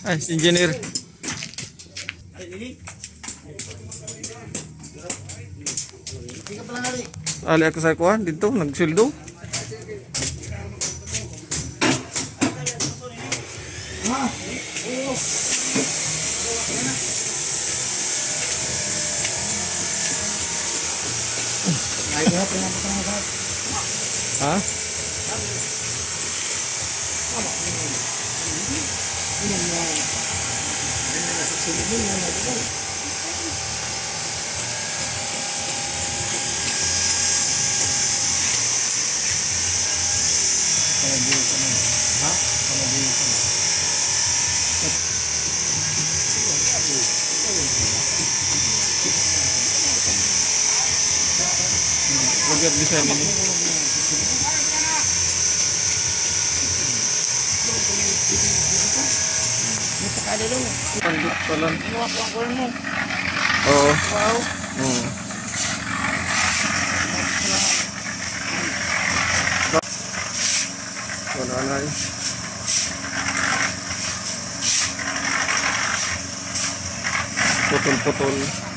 Ay, si engineer. Ali ako sa kuan dito, nagsildo. Ha? Roger design ini. Pandit palan. Oo. Wow. Hmm. Wala na eh. Putol-putol.